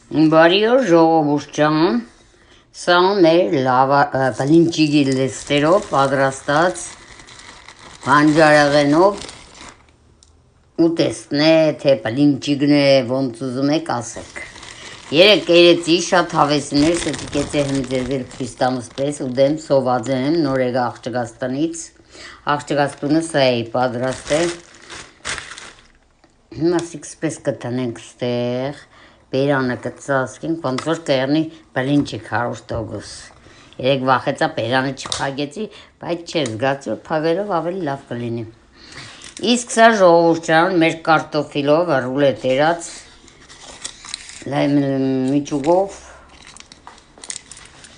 Բարի օր ժողովուրդ ջան, սա մեր բլինչիկի լեստերով պատրաստած բանջարեղենով ուտեստն է, թե բլինչիկն է, ոնց ուզում եք ասեք։ Երեք երեցի շատ հավեսիներ, սետիկեց է հմձերվել Քրիստանոս պես ուդեմ սոված եմ նոր եկա Աղջկաստանից, Աղջկաստունը սա էի պատրաստել, հիմա սիքսպես կտնենք ստեղ, Բերանը կծասկենք, ոնց որ կերնի բլինչիկ 100%։ Երեք վախեցա բերանը չփագեցի, բայց չէ զգացի որ փագելով ավելի լավ կլինի։ Իսկ սա ժողովուրդ ջան, մեր կարտոֆիլով ռուլետ երած միջուկով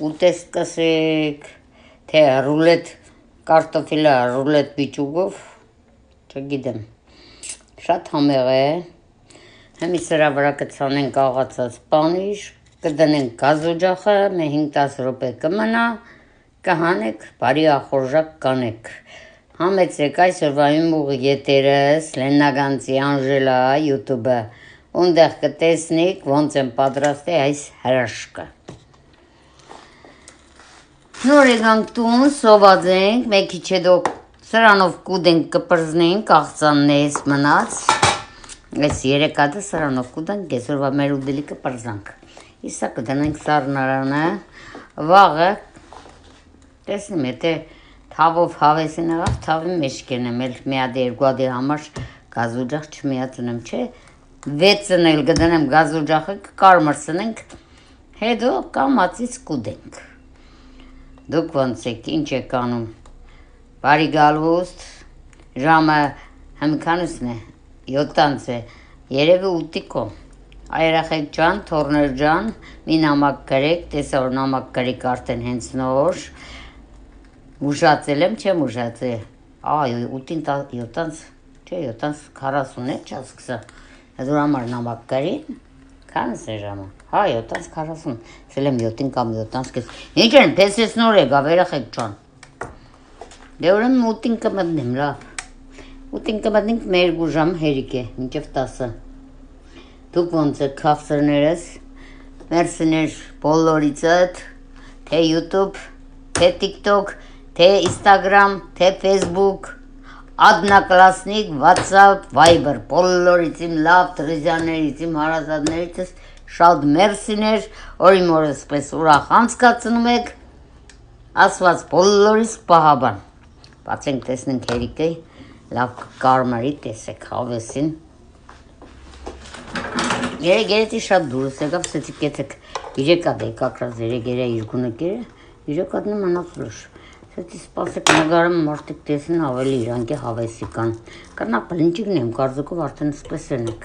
ուտեստ կսեք, թե ռուլետ կարտոֆիլը ռուլետ միջուկով, չգիտեմ, շատ համեղ է։ Հիմի սրա վրա կցանենք աղացած պանիր, կդնենք գազօջախը, 5-10 րոպե կմնա, կհանեք, բարի ախորժակ կանեք։ Համեցեք այսօրվա իմ ետերս, Լեննագանցի Անժելա YouTube-ը, ունդեղ կտեսնիք, ոնց եմ պատրաստի այս հրաշքը։ Նոր եկանք տուն, սոված ենք, մեկ քիչ հետո սրանով կուդենք կպրզնենք, աղցանն է ես մնաց։ Այս երեկադը սրանով կուտանք, այսօրվա մեր ուդելիքը պրզանք։ Իսա կդնենք սառնարանը, վաղը, տեսնեմ, եթե թավով հավեսին աղավ, թավի մեջ կենեմ, էլ մի հատ երկու հատի համար գազօջախ չմիացնեմ, չէ, 6-ն էլ կդնեմ գազօջախը, կկարմրցնենք, հետո կամացից կուդենք։ Դուք ոնց եք, ինչ եք անում, բարի գալուստ, ժամը հմքանուսն է, 7 է, երևի ուտիկո, այրախեք ջան, թորներ ջան, մի նամակ գրեք, տեսա որ նամակ գրեք արդեն հենց նոր, ուշացել եմ, չեմ ուշացել, ուտին 7, չէ 7:40 է, չասկսա, հեզ որ համար նամակ գրին, քանս է ժամը, 7:40, սել եմ 7-ին կամ 7:40, ինչ են, պեսես նոր եկավ, երախեք ջան, դե ուրեմն ուտին կմտնեմ, լավ, ուտին կմտնենք մեր 2 ժամ հերիք է, մինչև 10-ը, դուք ոնց եք քաղցրներս, մերսիներ բոլորիցդ, թե YouTube, թե TikTok, թե Instagram, թե Facebook, Adnaklassnik, WhatsApp, Viber, բոլորից իմ լավ տրիզյաններից, իմ հարազատներիցս, շատ մերսիներ, որ իմ օրս պես ուրախ անցկացնում եք, ասված բոլորից պահաբան, բացենք տեսնենք հերիք է, լավ կարմարի տեսեք հավեսին, երեկի շատ դուրս եկավ, սեցիկ եթեք իրեկադ եկակրած երեկերը իրգունը կերը, իրեկադն է մնաց լուշ, սեցի սպասեք նգարում մարդիկ տեսին ավելի իրանք է հավեսի կան, կրնա բլինչիկն եմ կարծոքով արդեն սպես ենեք,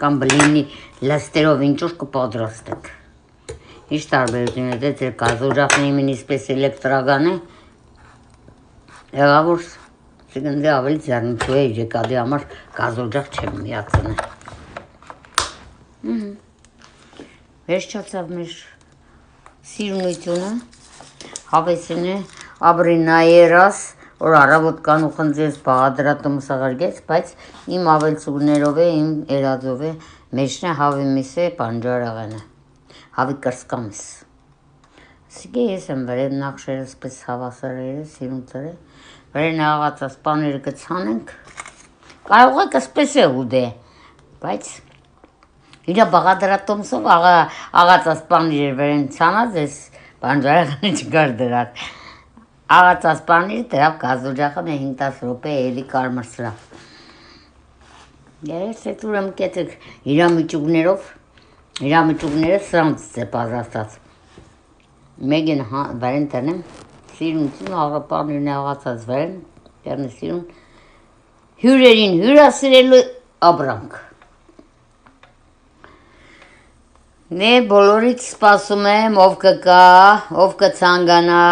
կամ բլինի լստերով ինչուր կպադրաստեք, ինչ տարբերություն է, դե ձեր գազօջախն իմին իսպես էլեկտրական է, Եղավոր սիգնդի ավելի ձեռնիչու է իրեկադի համար գազօջախ չեմ միացնը։ Վերջացավ մեր սիրունությունը, հավեսին է, աբրի նայերաս, որ առավոտ կան ու խնձես բաղադրատում սաղարգեց, բայց իմ ավելցուգներով է, իմ երածով է, մեջն է հավի միս է բանջարեղենը, հավի կրսկամիս։ Սիգե ես եմ վրեդ նախշերս պես հավասարերը, սիրունցերը, վրեն աղացած պաները կցանենք, կարող եք ասպես է ուդե, բայց իրա բաղադրատոմսով աղացած պանիրը վրեն ցանած ես բանջարեղենը չկար դրած, աղացած պանիրը դրավ գազօջախը 5-10 րոպե էլի կարմրցրավ։ Ես էդ ուրեմն կեցեք իրամիջուկները սրանց է պատրաստած։ Մեկին վրեն տնեմ, սիրունցին աղապանիրն է աղացած վրեն, տերնի սիրուն, հյուրերին հյուրասիրելու ապրանք։ Դե բոլորից սպասում եմ, ով կկա, ով կցանկանա,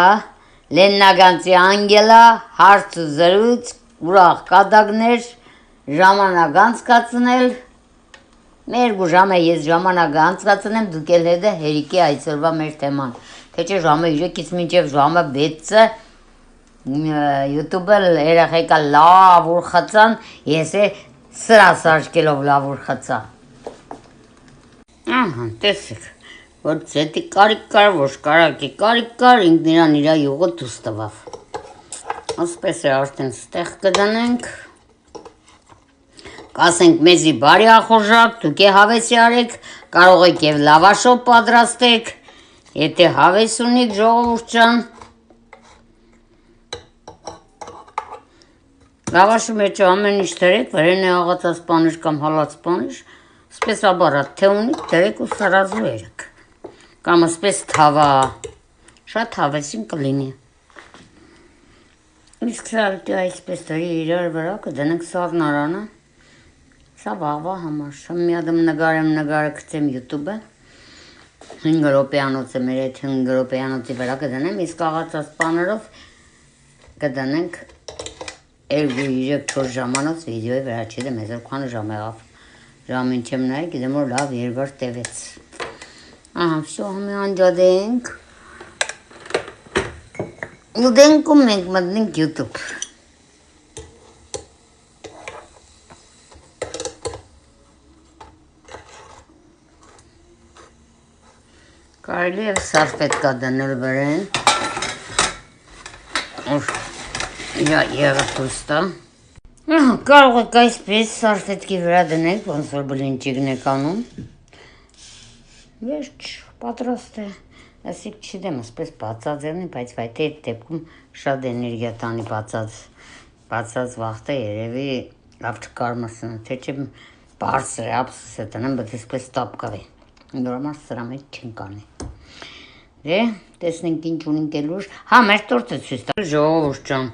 Լեննագանցի Անգելա, հարց ու զրույց, ուրախ կատակներ, ժամանակ անցկացնել, մեր 2 ժամը ես ժամանակ անցկացնեմ, դուք էլ հետը հերիքի այսօրվա մեր թեման, թե չէ ժամը 3-ից մինչև ժամը 6-ը YouTube-ը երախեկա լավ ուր խծան, ես է սրա սարճկելով լավ ուր խծա։ Ահա, տեսեք, որ ձետի կարիք կար, որ կարակի կարիք կար, ինքն իրան իրա յուղը դուս տվավ։ Ասպես է արդեն ստեղ կդնենք։ Կասենք մեզի բարի ախորժակ, դուք է հավեսի արեք, կարող եք և լավաշով պատրաստեք, եթե հավես ունիք ժողովուրդ ջան։ Լավաշի մեջ ամեն ինչ դրեք, վրեն է աղացած պանիր կամ հալած պանիր, սպես աբարատ թե ունիք, դրեք ու սարազու երեք, կամ ասպես թավա, շատ հավեսին կլինի։ Իսկ սա ալտի այսպես դրի իրար վրա կդնենք սառնարանը, սա վաղվա համար, մի ադմ նգարը կծեմ յութուբը, 5 րոպեանոց է մեր այդ 5 րոպեանոցի վրա կդնեմ, իսկ աղացած պանրով կդնենք 2-3-4 ժամանոց վիդեոյի վրա չի դեմ եզր քան ժամ եղավ, ժամին չեմ նայի, գիտեմ որ լավ երկար տևեց, ահա, վսյո համի անջադենք, ու դենքում մենք մտնենք յութուբ, կարելի և սարպետկա դնել վրեն, եղը տուստա, կարող եք այսպես սարպետկի վրա դնեք, ոնց որ բլինչիկն եք անում, վերջ, պատրաստ է, ասիկ չիդեմ, ասպես բացած եղնի, բայց վայթի այդ դեպքում շատ էներգիա տանի բացած վաղթը երևի լավ չկարմասնը, թե չէ բարձր է, ապսս է տնեմ, բայց այսպես տապ կավի, նորմար սրա մեջ չենք անի, դե, տեսնենք ինչ ունինք էլ ուր, հա, մեր տորտը ցույց տա, ժողովուրդ ջան,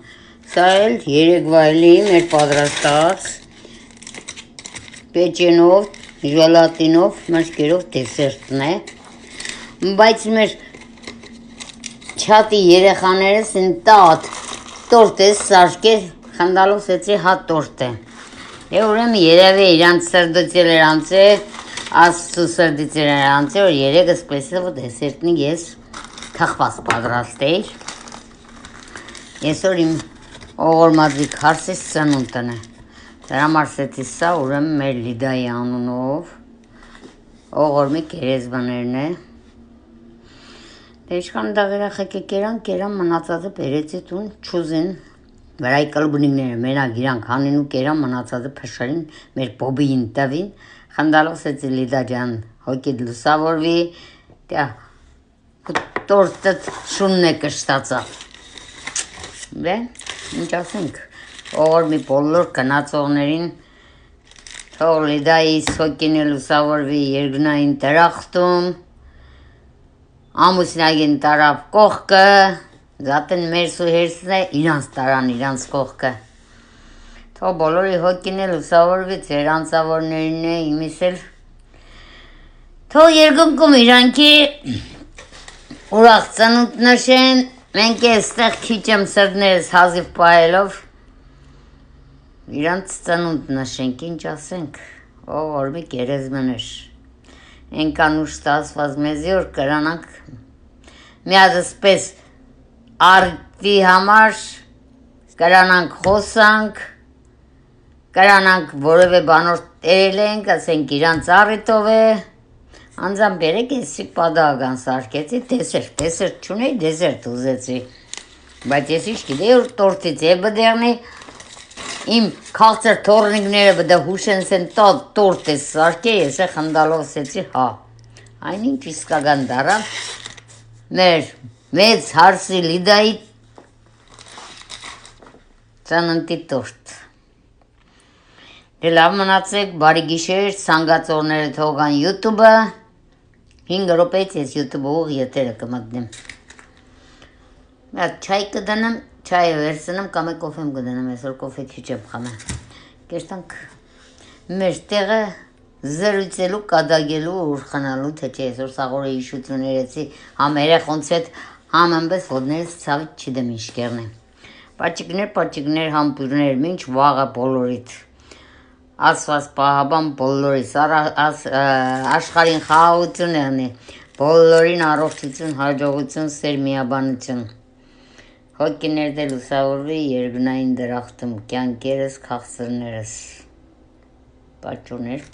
սա էլ երեկվայելի մեր պատրաստած պեչենով, ժելատինով, մաշկերով դեսերտն է, բայց մեր չատի երեխաներս են տատ տորտ է սարքել, խնդալով սեցի հա տորտ է, ուրեմն երևի իրանց սրդոցել էր անցե, աստու սրդիցել էր անցե, որ երեգս պեսով դեսերտնի ես թխված պատրաստեիր, եսօր իմ օղորմածի քարսիս ծնունդն է, դրա մարսեցի սա ուրեմն մեր լիդայի անունով, օղորմի կերեզբաներն է, դե իշխան դա վերախեք է կերան մնացածը բերեցի տուն չուզին, վրայի կլբունիկները մենակ իրանք հանին ու կերան մնացածը փշարին մեր բոբիին տվին, խնդալով սեցի լիդա ջան հոգիդ լուսավորվի, տորտըտ շունն է կշտացավ, բե, ինչ ասենք, օղորմի բոլոր կնացողներին, թող լիդայի սոկին է լուսավորվի երկնային դրախտում, ամուսնագին տարավ կողքը, զատեն մեր սուհերսն է իրանց տարան իրանց կողքը, թող բոլորի հոգին է լուսավորվի, ձեր անցավորներին է, իմիս էլ, թող երկնքում իրանքի ուրախ ծնունդ նշեն, մենք է ստեղ քիչ եմ սրդներս հազիվ պահելով, իրանց ծնունդ նշենք, ինչ ասենք, օղորմի կերեզմներ, ենքան ուշ ստասված մեզի որ կրանանք, միադս պես արդի համար, կրանանք խոսանք, կրանանք որևէ բանոր տերել ենք, ասենք իրանց առիտով է, անձամբ երեք եսի պադագան սարկեցի, դեսերտ չունեի, դեսերտ ուզեցի, բայց ես ինչ գիտեի, որ տորտից է բդեղնի, իմ քաղցր թորնիկները բդա հուշեն սեն տորտ է սարկե, ես է խնդալով սեցի, հա, այն ինչ իսկական դարան, մեր մեծ հարսի լիդայի ծննդի տորտ, դե լավ մնացեք, բարի գիշեր, սանգացորները թողան յութուբը, 5 րոպեից ես յութուբը ուղ եթերը կմտնեմ, չայ կդնեմ, չայը վերցնեմ, կամ է կոֆեմ կդնեմ, այսօր կոֆե քիչ եմ խմեմ, կերտանք մեր տեղը զրույցելու, կադագելու, ուրխանալու, թե չէ այսօր սաղորը իշություն երեցի, համ երեխոնց հետ, համ ամբես ոտներս ցավիտ չիդեմ ինչ կերնեմ, պաճիկներ, համպուրներ, մինչ վաղը բոլորիդ, ասված պահաբան բոլորիս, աշխարհին խաղաղություն եղնի, բոլորին առողջություն, հաջողություն, սեր միաբանություն, հոգիներ դե լուսավորվի երկնային դրախտում, կյանքերս, քաղցրներս, պաճուներ,